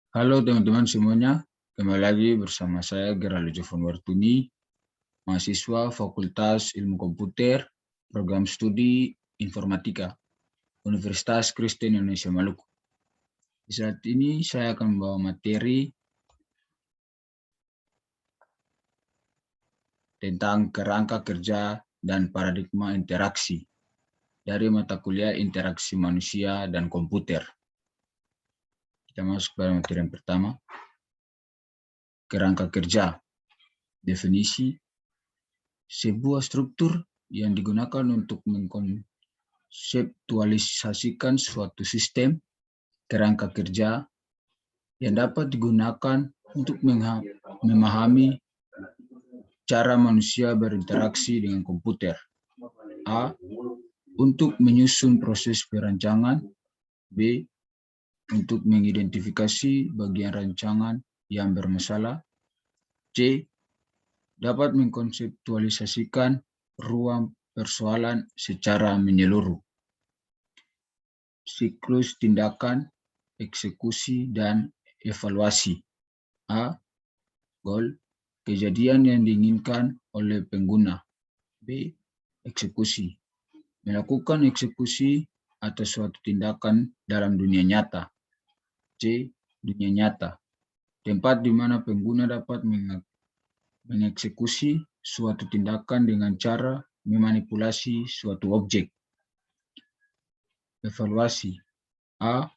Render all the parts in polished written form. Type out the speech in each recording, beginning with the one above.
Halo teman-teman semuanya, kembali lagi bersama saya Geraldo Jovon Wartuni, mahasiswa Fakultas Ilmu Komputer, Program Studi Informatika, Universitas Kristen Indonesia Maluku. Di saat ini saya akan membawa materi tentang kerangka kerja dan paradigma interaksi dari mata kuliah interaksi manusia dan komputer. Kita masuk pada materi yang pertama, kerangka kerja. Definisi, sebuah struktur yang digunakan untuk mengkonseptualisasikan suatu sistem kerangka kerja yang dapat digunakan untuk memahami cara manusia berinteraksi dengan komputer. A. Untuk menyusun proses perancangan. B. Untuk mengidentifikasi bagian rancangan yang bermasalah. C. Dapat mengkonseptualisasikan ruang persoalan secara menyeluruh. Siklus tindakan, eksekusi, dan evaluasi. A. Goal, kejadian yang diinginkan oleh pengguna. B. Eksekusi, melakukan eksekusi atas suatu tindakan dalam dunia nyata. C. Dunia nyata, tempat di mana pengguna dapat mengeksekusi suatu tindakan dengan cara memanipulasi suatu objek. Evaluasi. A.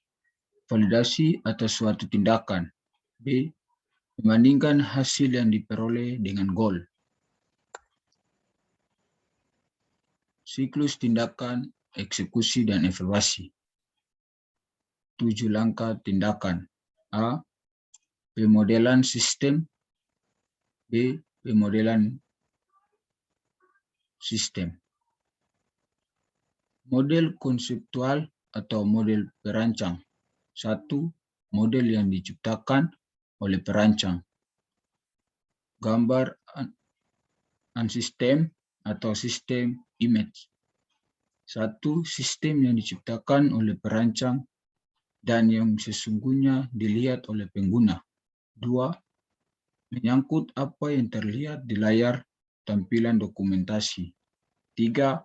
Validasi atas suatu tindakan. B. Membandingkan hasil yang diperoleh dengan goal. Siklus tindakan, eksekusi, dan evaluasi. 7 langkah tindakan. A. Pemodelan sistem. B. Pemodelan sistem. Model konseptual atau model perancang. 1. Model yang diciptakan oleh perancang. Gambar sistem atau sistem image. 1. Sistem yang diciptakan oleh perancang dan yang sesungguhnya dilihat oleh pengguna. 2. Menyangkut apa yang terlihat di layar tampilan dokumentasi. 3.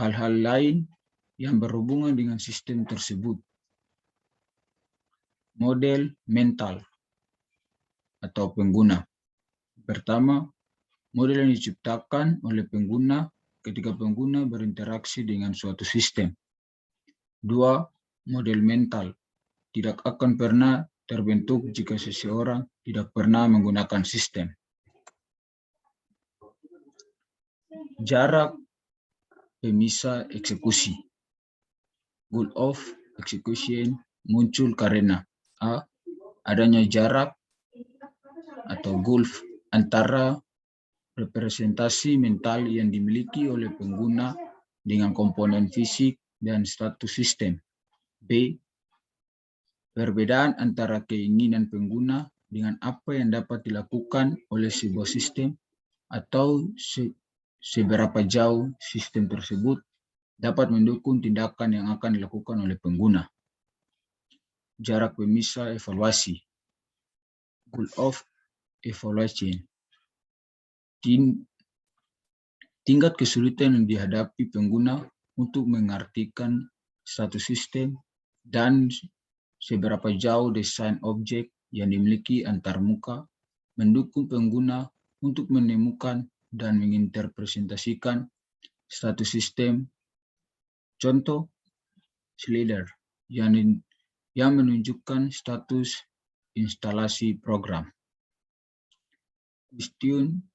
Hal-hal lain yang berhubungan dengan sistem tersebut. Model mental atau pengguna. Pertama, model yang diciptakan oleh pengguna ketika pengguna berinteraksi dengan suatu sistem. 2. Model mental tidak akan pernah terbentuk jika seseorang tidak pernah menggunakan sistem. Jarak pemisah eksekusi. Goal of execution muncul karena A. Adanya jarak atau gulf antara representasi mental yang dimiliki oleh pengguna dengan komponen fisik dan status sistem. B. Perbedaan antara keinginan pengguna dengan apa yang dapat dilakukan oleh sebuah sistem atau seberapa jauh sistem tersebut dapat mendukung tindakan yang akan dilakukan oleh pengguna. Jarak pemisah evaluasi. Goal of evaluation. Tingkat kesulitan yang dihadapi pengguna untuk mengartikan satu sistem dan seberapa jauh desain objek yang dimiliki antarmuka mendukung pengguna untuk menemukan dan menginterpretasikan status sistem. Contoh, slider yang menunjukkan status instalasi program. Question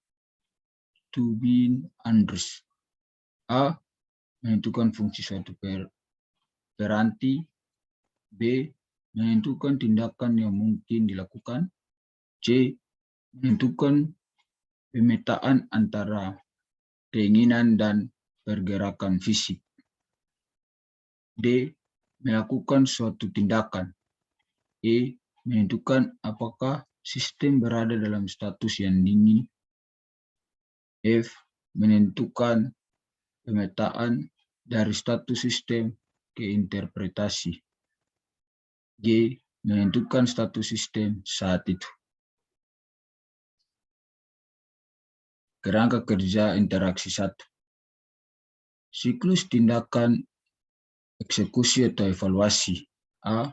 to be addressed. A. Menentukan fungsi suatu peranti. B. Menentukan tindakan yang mungkin dilakukan. C. Menentukan pemetaan antara keinginan dan pergerakan fisik. D. Melakukan suatu tindakan. E. Menentukan apakah sistem berada dalam status yang dingin. F. Menentukan pemetaan dari status sistem ke interpretasi. G. menentukan status sistem saat itu. Kerangka kerja interaksi 1. Siklus tindakan eksekusi atau evaluasi. A.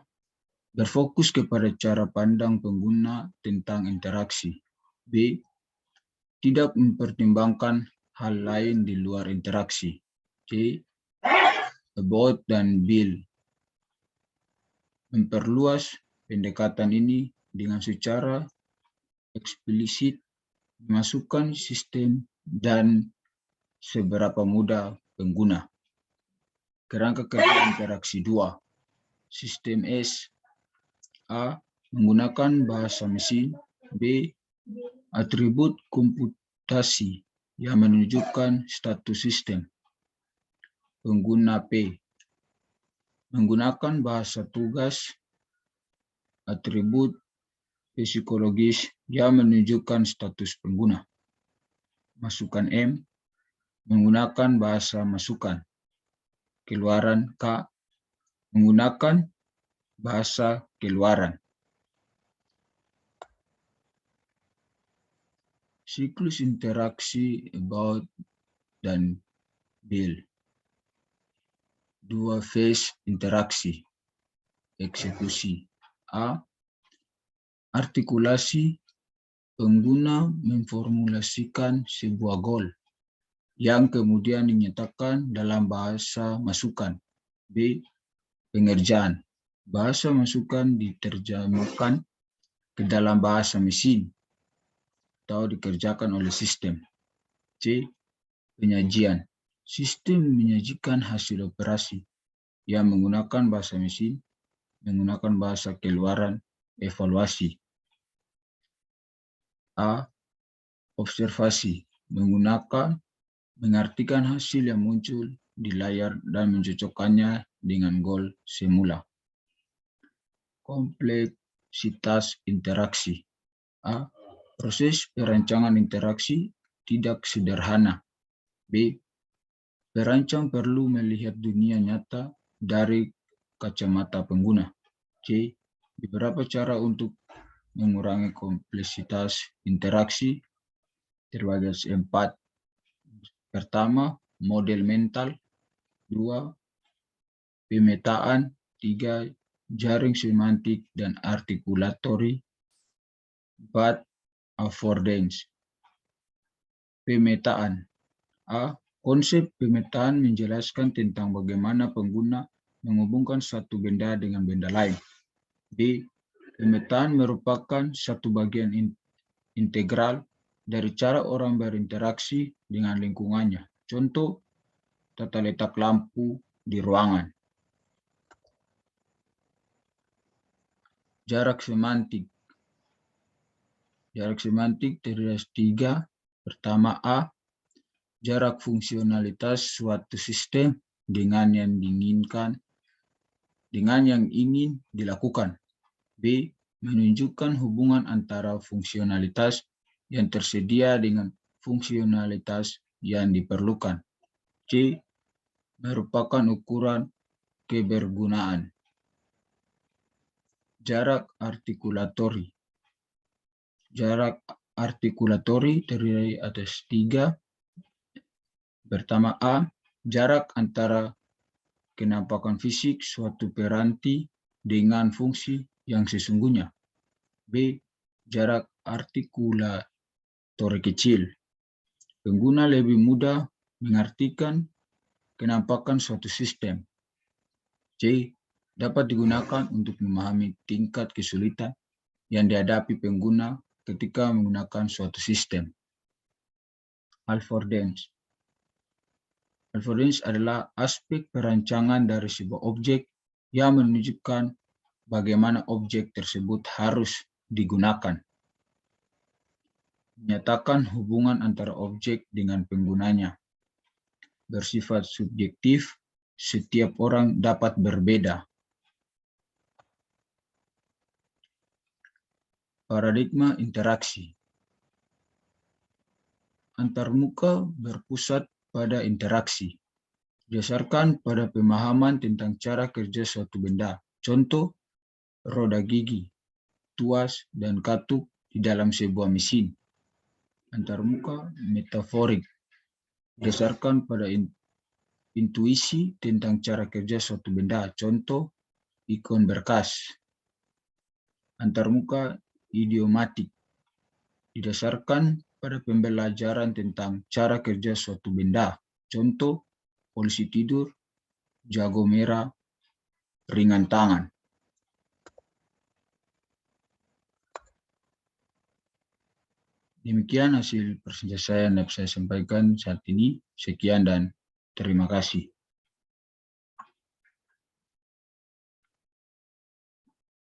Berfokus kepada cara pandang pengguna tentang interaksi. B. Tidak mempertimbangkan hal lain di luar interaksi. C. About dan build. Memperluas pendekatan ini dengan secara eksplisit, memasukkan sistem dan seberapa mudah pengguna. Kerangka kerja interaksi 2. Sistem S. A. Menggunakan bahasa mesin. B. Atribut komputasi yang menunjukkan status sistem. Pengguna P. Menggunakan bahasa tugas, atribut psikologis yang menunjukkan status pengguna. Masukan M. Menggunakan bahasa masukan. Keluaran K. Menggunakan bahasa keluaran. Siklus interaksi about dan build. 2 phase interaksi. Eksekusi. A. Artikulasi. Pengguna memformulasikan sebuah goal yang kemudian dinyatakan dalam bahasa masukan. B. Pengerjaan. Bahasa masukan diterjemahkan ke dalam bahasa mesin atau dikerjakan oleh sistem. C. Penyajian. Sistem menyajikan hasil operasi yang menggunakan bahasa mesin, menggunakan bahasa keluaran, evaluasi. A. Observasi. Mengartikan hasil yang muncul di layar dan mencocokkannya dengan goal semula. Kompleksitas interaksi. A. Proses perancangan interaksi tidak sederhana. B. Perancang perlu melihat dunia nyata dari kacamata pengguna. C. Beberapa cara untuk mengurangi kompleksitas interaksi terbagi 4. Pertama, model mental. 2. Pemetaan. 3. Jaring semantik dan artikulatori. 4. Affordance. Pemetaan. A. Konsep pemetaan menjelaskan tentang bagaimana pengguna menghubungkan satu benda dengan benda lain. B. Pemetaan merupakan satu bagian integral dari cara orang berinteraksi dengan lingkungannya. Contoh, tata letak lampu di ruangan. Jarak semantik. Jarak semantik terdiri dari 3. Pertama, A. Jarak fungsionalitas suatu sistem dengan yang ingin dilakukan. B. Menunjukkan hubungan antara fungsionalitas yang tersedia dengan fungsionalitas yang diperlukan. C. Merupakan ukuran kebergunaan. Jarak artikulatori. Jarak artikulatori terdiri atas 3. Pertama, A. Jarak antara kenampakan fisik suatu piranti dengan fungsi yang sesungguhnya. B. Jarak artikulatori kecil. Pengguna lebih mudah mengartikan kenampakan suatu sistem. C. Dapat digunakan untuk memahami tingkat kesulitan yang dihadapi pengguna ketika menggunakan suatu sistem. Affordance. Affordance adalah aspek perancangan dari sebuah objek yang menunjukkan bagaimana objek tersebut harus digunakan. Menyatakan hubungan antara objek dengan penggunanya. Bersifat subjektif, setiap orang dapat berbeda. Paradigma interaksi. Antarmuka berpusat pada interaksi, berdasarkan pada pemahaman tentang cara kerja suatu benda. Contoh, roda gigi, tuas, dan katup di dalam sebuah mesin. Antarmuka metaforik berdasarkan pada intuisi tentang cara kerja suatu benda. Contoh, ikon berkas. Antarmuka idiomatik didasarkan pada pembelajaran tentang cara kerja suatu benda. Contoh, polisi tidur, jago merah, ringan tangan. Demikian hasil presentasi saya yang dapat saya sampaikan saat ini. Sekian dan terima kasih.